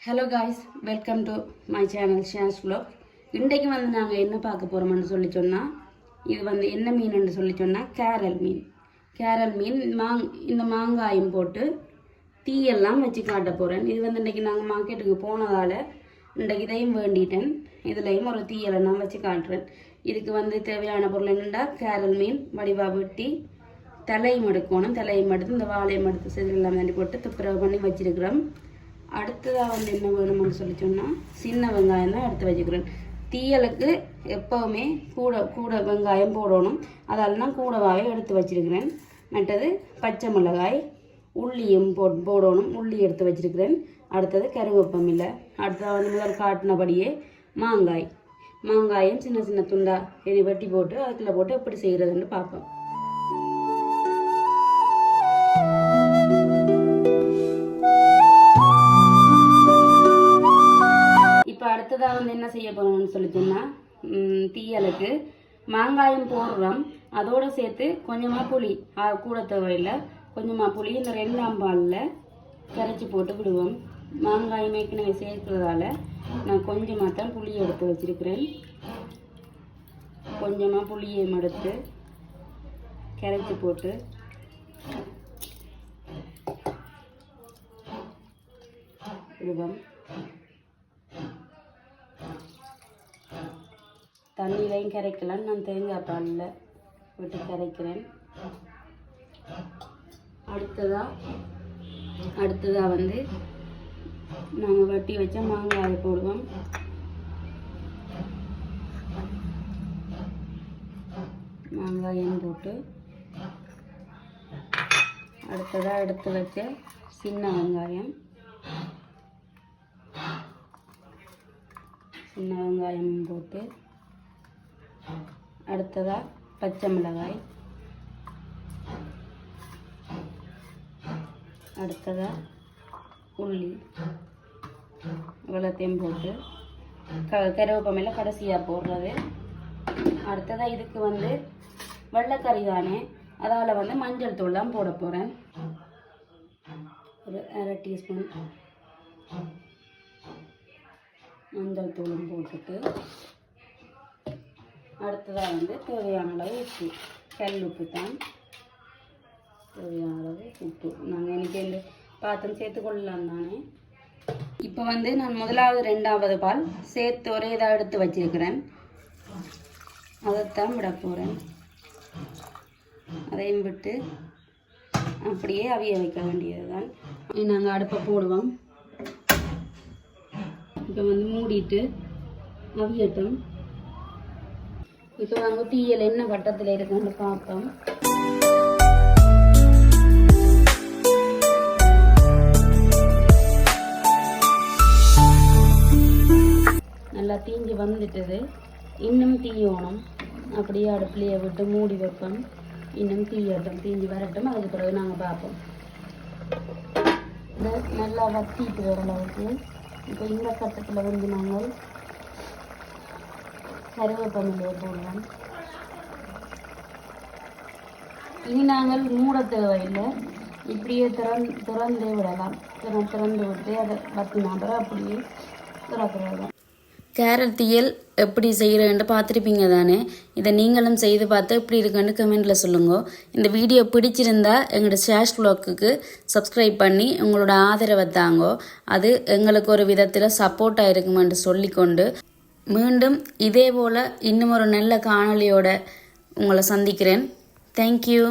Hello guys, welcome to my channel shares vlog. இன்றைக்கு நாங்கள் என்ன பார்க்க போகிறோம்னு சொல்லி சொன்னால், இது என்ன மீன் சொல்லி சொன்னால் கேரல் மீன். கேரல் மீன் இந்த மாங்காயும் போட்டு தீயெல்லாம் வச்சு காட்ட போகிறேன். இது இன்றைக்கி நாங்கள் மார்க்கெட்டுக்கு போனதால் இன்றைக்கு இதையும் வேண்டிட்டேன். இதுலேயும் ஒரு தீயெல்லாம் வச்சு காட்டுறேன். இதுக்கு தேவையான பொருள் என்னென்னா, கேரல் மீன் வடிவா வெட்டி தலையும் எடுக்கணும். தலையும் எடுத்து இந்த வாழையும் எடுத்து செதிலெல்லாம் தண்ணி போட்டு துப்புரவு பண்ணி வச்சிருக்கிறோம். அடுத்ததாக என்ன வேணும்னு சொல்லி சொன்னால், சின்ன வெங்காயம் தான் எடுத்து வச்சுக்கிறேன். தீயலுக்கு எப்போவுமே கூட வெங்காயம் போடணும். அதால் நான் கூடவாகவே எடுத்து வச்சிருக்கிறேன். மற்றது பச்சை மிளகாய், உள்ளியும் போடணும். உள்ளி எடுத்து வச்சிருக்கிறேன். அடுத்தது கருவேப்பமில்லை. அடுத்தது முதல் காட்டினபடியே மாங்காயும் சின்ன சின்ன துண்டா வெட்டி போட்டு அதுக்குள்ளே போட்டு எப்படி செய்கிறதுன்னு பார்ப்போம். அடுத்ததாக என்ன செய்ய போகிறோம்னு சொல்லி சொன்னால், தீயலுக்கு மாங்காயம் போடுறோம். அதோடு சேர்த்து கொஞ்சமாக புளி, கூட தேவையில்லை, கொஞ்சமாக புளி இந்த 2ஆம் பாலில் கரைச்சி போட்டு விடுவோம். மாங்காயம் ஏற்கனவே சேர்க்கிறதால நான் கொஞ்சமாக தான் புளி எடுத்து வச்சிருக்கிறேன். கொஞ்சமாக புளியை எடுத்து கரைச்சி போட்டு விடுவோம். தண்ணியிலையும் கரைக்கலாம். நான் தேங்காய் பாலில் விட்டு கரைக்கிறேன். அடுத்ததாக நாங்கள் வெட்டி வச்ச மாங்காயை போடுவோம். மாங்காயம் போட்டு அடுத்ததாக எடுத்து வச்ச சின்ன வெங்காயம் போட்டு அடுத்ததாக பச்சை மிளகாய், அடுத்ததாக உள்ளி இவ்வளோத்தையும் போட்டு கருவேப்பமில்லை கடைசியாக போடுறது. அடுத்ததாக இதுக்கு வெள்ளைக்கறி தானே, அதால் மஞ்சள் தூள் தான் போட போகிறேன். ஒரு 1/2 டீஸ்பூன் மஞ்சள் தூளும் போட்டுட்டு அடுத்ததாக தேவையான அளவு உப்பு, கல் உப்பு தான் தேவையான அளவு உப்பு. நாங்கள் எனக்கு இந்த பாத்திரம் சேர்த்துக்கொள்ளலாம் தானே. இப்போ நான் முதலாவது 2ஆவது பால் சேர்த்து ஒரே இதாக எடுத்து வச்சிருக்கிறேன். அதைத்தான் விட போகிறேன். அதையும் விட்டு அப்படியே அவிய வைக்க வேண்டியது தான். நாங்கள் அடுப்பை போடுவோம். இப்போ மூடிட்டு அவியட்டும். இப்போ நாங்கள் தீயல் என்ன கட்டத்தில் இருக்குன்னு பார்ப்போம். நல்லா தீஞ்சி வந்துட்டது. இன்னும் தீயணும். அப்படியே அடுப்புலையே விட்டு மூடி வைப்போம். இன்னும் தீஞ்சி வரட்டும். அதுக்கு பிறகு நாங்கள் பார்ப்போம். நல்லா வத்திட்டு வர அளவுக்கு இப்போ இந்த கட்டத்தில் நாங்கள் கருவேப்பமில்லையை போடுவோம். இனி நாங்கள் மூட தேவையில்லை. இப்படியே திறந்தே விடலாம். திறந்து விட்டு அதை வத்தினா அப்புறம் அப்படியே திறக்கிறது. கேரட் தீயல் எப்படி செய்கிறேன்னு பார்த்துருப்பீங்க தானே. இதை நீங்களும் செய்து பார்த்து எப்படி இருக்குன்னு கமெண்ட்டில் சொல்லுங்க. இந்த வீடியோ பிடிச்சிருந்தா எங்களோட ஷேர்ஸ் vlogக்கு சப்ஸ்கிரைப் பண்ணி உங்களோட ஆதரவை தாங்கோ. அது எங்களுக்கு ஒரு விதத்தில் சப்போர்ட்டாக இருக்குமென்று சொல்லிக்கொண்டு மீண்டும் இதே போல் இன்னும் ஒரு நல்ல காணொளியோட உங்களை சந்திக்கிறேன். தேங்க்யூ.